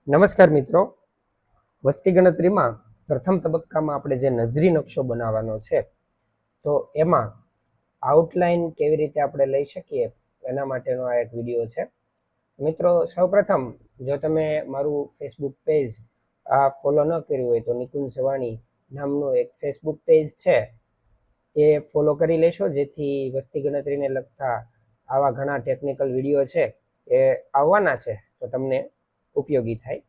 નમસ્કાર મિત્રો, વસ્તી ગણતરીમાં પ્રથમ તબક્કામાં આપણે જે નજરી નકશો બનાવવાનો છે તો એમાં આઉટલાઈન કેવી રીતે આપણે લઈ શકીએ એના માટેનો આ એક વિડીયો છે. મિત્રો, સૌપ્રથમ જો તમે મારું ફેસબુક પેજ આ ફોલો ન કર્યું હોય તો નિકુંજ સવાણી નામનું એક ફેસબુક પેજ છે એ ફોલો કરી લેશો, જેથી વસ્તી ગણતરીને લગતા આવા ઘણા ટેકનિકલ વિડીયો છે એ આવવાના છે તો તમને ઉપયોગી થાય.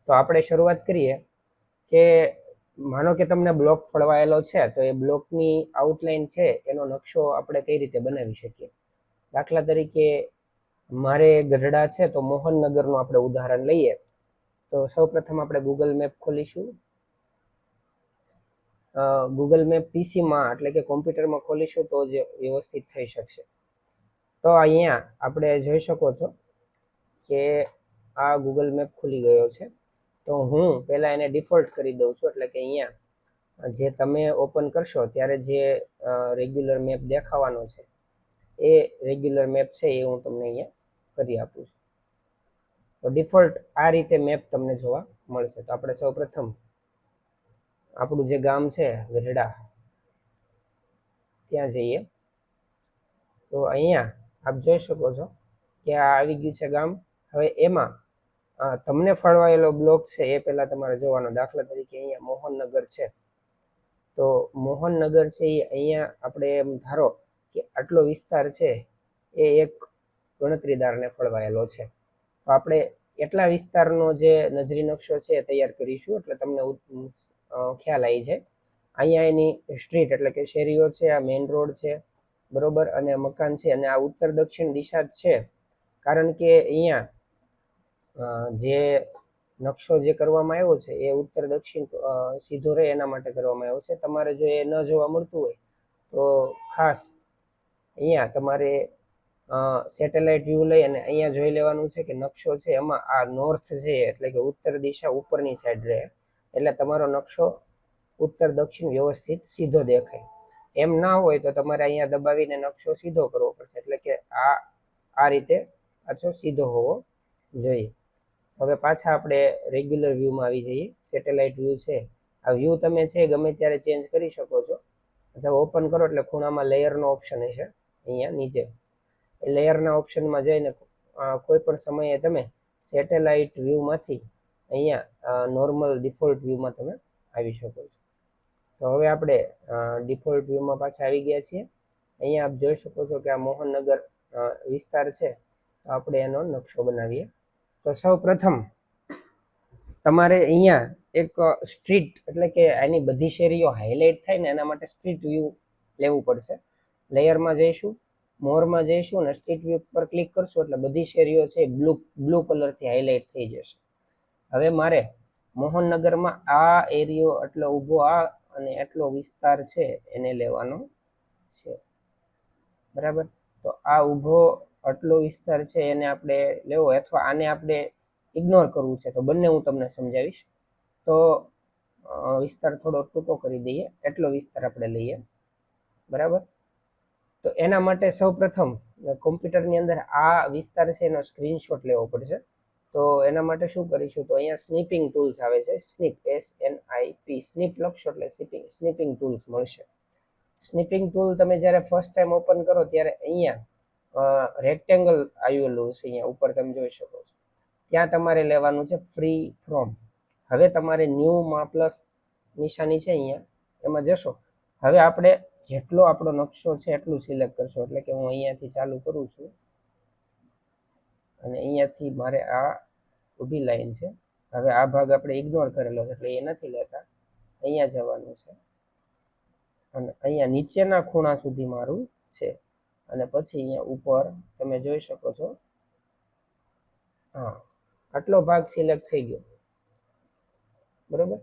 તો આપણે શરૂઆત કરીએ કે માનો કે તમને બ્લોક ફળવાયેલો છે તો એ બ્લોકની આઉટલાઈન છે એનો નકશો આપણે કઈ રીતે બનાવી શકીએ. દાખલા તરીકે મારે ગઢડા છે તો મોહનનગરનું આપણે ઉદાહરણ લઈએ. તો સૌપ્રથમ આપણે ગૂગલ મેપ ખોલીશું. ગૂગલ મેપ પીસીમાં એટલે કે કોમ્પ્યુટરમાં ખોલીશું તો જ વ્યવસ્થિત થઈ શકશે. તો અહીંયા આપણે જોઈ શકો છો કે આ ગૂગલ મેપ ખુલી ગયો છે. તો હું પહેલાં એને ડિફોલ્ટ કરી દઉં છું, એટલે કે અહીંયા જે તમે ઓપન કરશો ત્યારે જે રેગ્યુલર મેપ દેખાવાનો છે એ રેગ્યુલર મેપ છે એ હું તમને અહીંયા કરી આપું છું. તો ડિફોલ્ટ આ રીતે મેપ તમને જોવા મળશે. તો આપણે સૌપ્રથમ આપણું જે ગામ છે ગઢડા ત્યાં જઈએ. તો અહીંયા આપ જોઈ શકો છો કે આ આવી ગયું છે ગામ. હવે એમાં તમને ફળવાયેલો બ્લોક છે એ પહેલા તમારે જોવાનો. દાખલા તરીકે અહીંયા મોહનનગર છે તો મોહનનગર છે એ અહીંયા આપણે એમ ધારો કે આટલો વિસ્તાર છે એ એક ગણતરીદારને ફળવાયેલો છે. તો આપણે એટલા વિસ્તારનો જે નજરી નકશો છે એ તૈયાર કરીશું એટલે તમને ખ્યાલ આવી જાય. અહીંયા એની સ્ટ્રીટ એટલે કે શેરીઓ છે, આ મેઇન રોડ છે બરોબર, અને મકાન છે, અને આ ઉત્તર દક્ષિણ દિશા જ છે. કારણ કે અહીંયા જે નકશો જે કરવામાં આવ્યો છે એ ઉત્તર દક્ષિણ સીધો રહે એના માટે કરવામાં આવ્યો છે. તમારે જો એ ન જોવા મળતું હોય તો ખાસ અહીંયા તમારે સેટેલાઇટ વ્યૂ લઈ અને અહીંયા જોઈ લેવાનું છે કે નકશો છે એમાં આ નોર્થ છે એટલે કે ઉત્તર દિશા ઉપરની સાઈડ રહે, એટલે તમારો નકશો ઉત્તર દક્ષિણ વ્યવસ્થિત સીધો દેખાય. એમ ના હોય તો તમારે અહીંયા દબાવીને નકશો સીધો કરવો પડશે, એટલે કે આ રીતે પાછો સીધો હોવો જોઈએ. હવે પાછા આપણે રેગ્યુલર વ્યૂમાં આવી જઈએ. સેટેલાઇટ વ્યૂ છે, આ વ્યૂ તમે છે ગમે ત્યારે ચેન્જ કરી શકો છો. અથવા ઓપન કરો એટલે ખૂણામાં લેયરનો ઓપ્શન હશે અહીંયા નીચે. એ લેયરના ઓપ્શનમાં જઈને કોઈ પણ સમયે તમે સેટેલાઇટ વ્યૂમાંથી અહીંયા નોર્મલ ડિફોલ્ટ વ્યૂમાં તમે આવી શકો છો. તો હવે આપણે ડિફોલ્ટ વ્યૂમાં પાછા આવી ગયા છીએ. અહીંયા આપ જોઈ શકો છો કે આ મોહનનગર વિસ્તાર છે. તો આપણે એનો નકશો બનાવીએ. તો સૌ પ્રથમ તમારે અહીંયા એક સ્ટ્રીટ એટલે કે એની બધી શેરીઓ હાઇલાઇટ થાય ને એના માટે સ્ટ્રીટ વ્યૂ લેવું પડશે. લેયરમાં જઈશું, મોરમાં જઈશું અને સ્ટ્રીટ વ્યૂ પર ક્લિક કરશું એટલે બધી શેરીઓ છે બ્લુ કલરથી હાઇલાઇટ થઈ જશે. હવે મારે મોહનનગરમાં આ એરિયો એટલે ઊભો આ અને એટલો વિસ્તાર છે એને લેવાનો છે બરાબર. તો આ ઊભો આટલો વિસ્તાર છે એને આપણે લેવો અથવા આને આપણે ઇગ્નોર કરવું છે તો બંને હું તમને સમજાવીશ. તો વિસ્તાર થોડો ટૂંકો કરી દઈએ, એટલો વિસ્તાર આપણે લઈએ બરાબર. તો એના માટે સૌ પ્રથમ કોમ્પ્યુટરની અંદર આ વિસ્તાર છે એનો સ્ક્રીનશોટ લેવો પડશે. તો એના માટે શું કરીશું, તો અહીંયા સ્નીપિંગ ટૂલ્સ આવે છે, સ્નીપ SNIP, સ્નીપ લખશો એટલે સ્નીપિંગ ટૂલ્સ મળશે. સ્નીપિંગ ટૂલ તમે જ્યારે ફર્સ્ટ ટાઈમ ઓપન કરો ત્યારે અહીંયા રેક્ટેંગલ આવેલું છે, અહીંયા ઉપર તમે જોઈ શકો છો. ત્યાં તમારે લેવાનું છે ફ્રી ફ્રોમ. હવે તમારે ન્યૂમાં પ્લસ નિશાની છે અહીંયા, એમાં જશો. હવે આપણે જેટલો આપણો નકશો છે એટલું સિલેક્ટ કરશો, એટલે કે હું અહીંયાથી ચાલુ કરું છું અને અહીંયાથી મારે આ ઊભી લાઈન છે. હવે આ ભાગ આપણે ઇગ્નોર કરેલો છે એટલે એ નથી લેતા, અહીંયા જવાનું છે અને અહીંયા નીચેના ખૂણા સુધી મારું છે અને પછી અહીંયા ઉપર તમે જોઈ શકો છો. હા, આટલો ભાગ સિલેક્ટ થઈ ગયો બરોબર.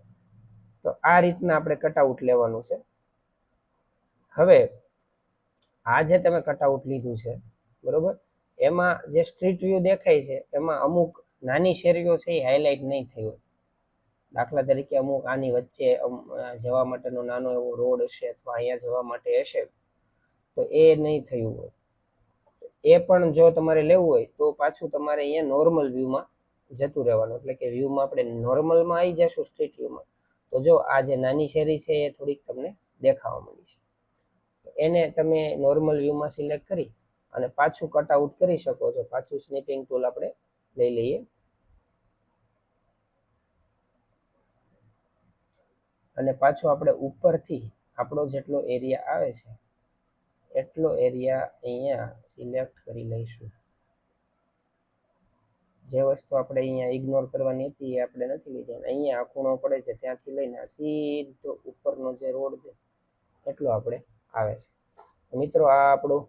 તો આ રીતના આપણે કટઆઉટ લેવાનું છે. હવે આ જે તમે કટઆઉટ લીધું છે બરોબર, એમાં જે સ્ટ્રીટ વ્યૂ દેખાય છે એમાં અમુક નાની શેરીઓ છે એ હાઇલાઇટ નહીં થઈ હોય. દાખલા તરીકે અમુક આની વચ્ચે જવા માટેનો નાનો એવો રોડ હશે અથવા અહીંયા જવા માટે હશે તો એ નહીં થયું હોય. એ પણ જો તમારે લેવું હોય તો પાછું તમારે અહીંયા નોર્મલ વ્યૂમાં જતું રહેવાનું, એટલે કે વ્યૂમાં આપણે નોર્મલમાં આવી જશું સ્ટ્રીટ વ્યૂમાં, તો જો આ જે નાની શેરી છે એ થોડીક તમને દેખાવા મળી છે. એને તમે નોર્મલ વ્યૂમાં સિલેક્ટ કરી અને પાછું કટઆઉટ કરી શકો છો. પાછું સ્નીપિંગ ટૂલ આપણે લઈ લઈએ અને પાછું આપણે ઉપરથી આપણો જેટલો એરિયા આવે છે એટલો એરિયા અહીંયા સિલેક્ટ કરી લઈશું. જે વસ્તુ આપણે અહીંયા ઇગ્નોર કરવાની હતી એ આપણે નથી લીધી, અને અહીંયા ખૂણો પડે છે ત્યાંથી લઈને સીધો ઉપરનો જે રોડ છે એટલો આપણે આવે છે. મિત્રો આ આપણું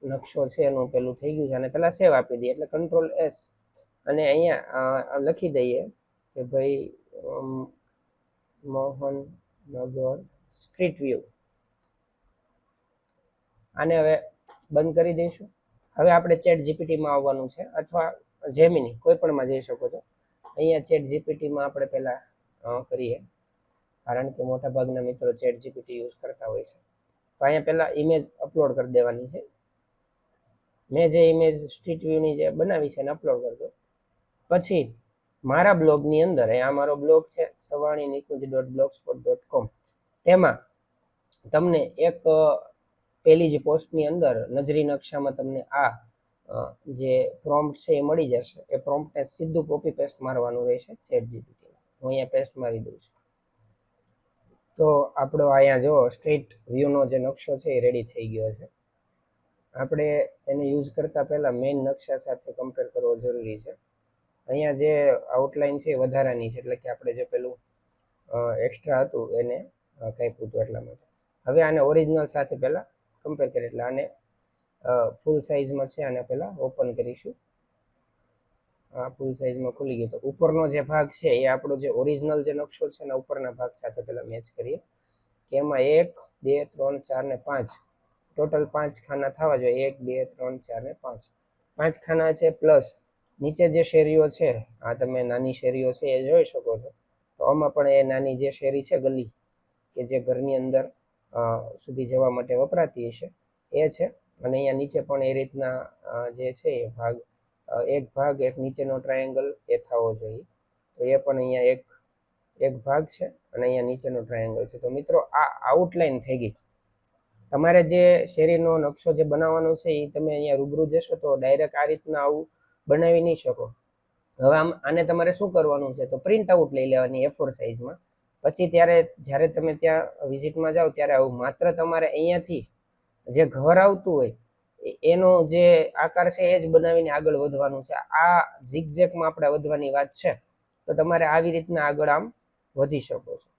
નકશો છે એનું પેલું થઈ ગયું છે, અને પેલા સેવ આપી દઈએ એટલે કંટ્રોલ S અને અહીંયા લખી દઈએ કે ભાઈ મોહનનગર સ્ટ્રીટ વ્યૂ. આને હવે બંધ કરી દઈશું. હવે આપણે ચેટ જીપીટીમાં આવવાનું છે, અથવા જેમિની કોઈ પણમાં જઈ શકો છો. અહીંયા ચેટ જીપીટીમાં આપણે પહેલા કરીએ, કારણ કે મોટા ભાગના મિત્રો ચેટ જીપીટી યુઝ કરતા હોય છે. તો અહીંયા પહેલા ઇમેજ અપલોડ કરી દેવાની છે. મેં જે ઇમેજ સ્ટ્રીટ વ્યૂની જે બનાવી છે એને અપલોડ કરી દો. પછી મારા બ્લોગની અંદર, આ મારો બ્લોગ છે savaninikkunj.blogspot.com, તેમાં તમને એક પેલી જ પોસ્ટની અંદર નજરી નકશામાં તમને આ જે પ્રોમ્પ્ટ છે એ મળી જશે. એ પ્રોમ્પ્ટને સીધું કોપી પેસ્ટ મારવાનું રહેશે ચેટ જીપીટીમાં. હું અહીંયા પેસ્ટ મારી દઉં છું. તો આપણો અહીંયા જો સ્ટ્રીટ વ્યૂનો જે નકશો છે એ રેડી થઈ ગયો છે. આપણે એને યુઝ કરતા પહેલા મેઇન નકશા સાથે કમ્પેર કરવો જરૂરી છે. અહીંયા જે આઉટલાઇન છે એ વધારાની છે, એટલે કે આપણે જે પેલું એક્સ્ટ્રા હતું એને કાપ્યું હતું એટલા માટે. હવે આને ઓરિજિનલ સાથે પહેલા કમ્પેર કરીએ, એટલે આને ફૂલ સાઇઝમાં છે, આને પહેલા ઓપન કરીશું. આ ફૂલ સાઇઝમાં ખુલી ગયું. તો ઉપરનો જે ભાગ છે એ આપણો જે ઓરિજિનલ જે નકશો છે એના ઉપરના ભાગ સાથે પહેલા મેચ કરીએ કે એમાં 1 2 3 4 ને 5 ટોટલ 5 ખાના થવા જોઈએ. 1 2 3 4 ને 5 5 ખાના છે, પ્લસ નીચે જે શેરીઓ છે, આ તમે નાની શેરીઓ છે એ જોઈ શકો છો. તો આમાં પણ એ નાની જે શેરી છે, ગલી કે જે ઘરની અંદર સુધી જવા માટે વપરાતી હશે એ છે. અને અહીંયા નીચે પણ એ રીતના જે છે એ ભાગ, એક ભાગ એક નીચેનો ટ્રાયેંગલ એ થવો જોઈએ. તો એ પણ અહીંયા એક ભાગ છે અને અહીંયા નીચેનો ટ્રાયેંગલ છે. તો મિત્રો આ આઉટલાઇન થઈ ગઈ. તમારે જે શેરીનો નકશો જે બનાવવાનો છે એ તમે અહીંયા રૂબરૂ જશો તો ડાયરેક્ટ આ રીતના આવું બનાવી નહીં શકો. હવે આને તમારે શું કરવાનું છે, તો પ્રિન્ટ આઉટ લઈ લેવાની A4 સાઇઝમાં. પછી જ્યારે તમે ત્યાં વિઝિટમાં જાઓ ત્યારે આવું માત્ર તમારે અહીંયાથી જે ઘર આવતું હોય એનો જે આકાર છે એ જ બનાવીને આગળ વધવાનું છે. આ ઝિગઝેગમાં આપણે વધવાની વાત છે, તો તમારે આવી રીતના આગળ આમ વધી શકો છો.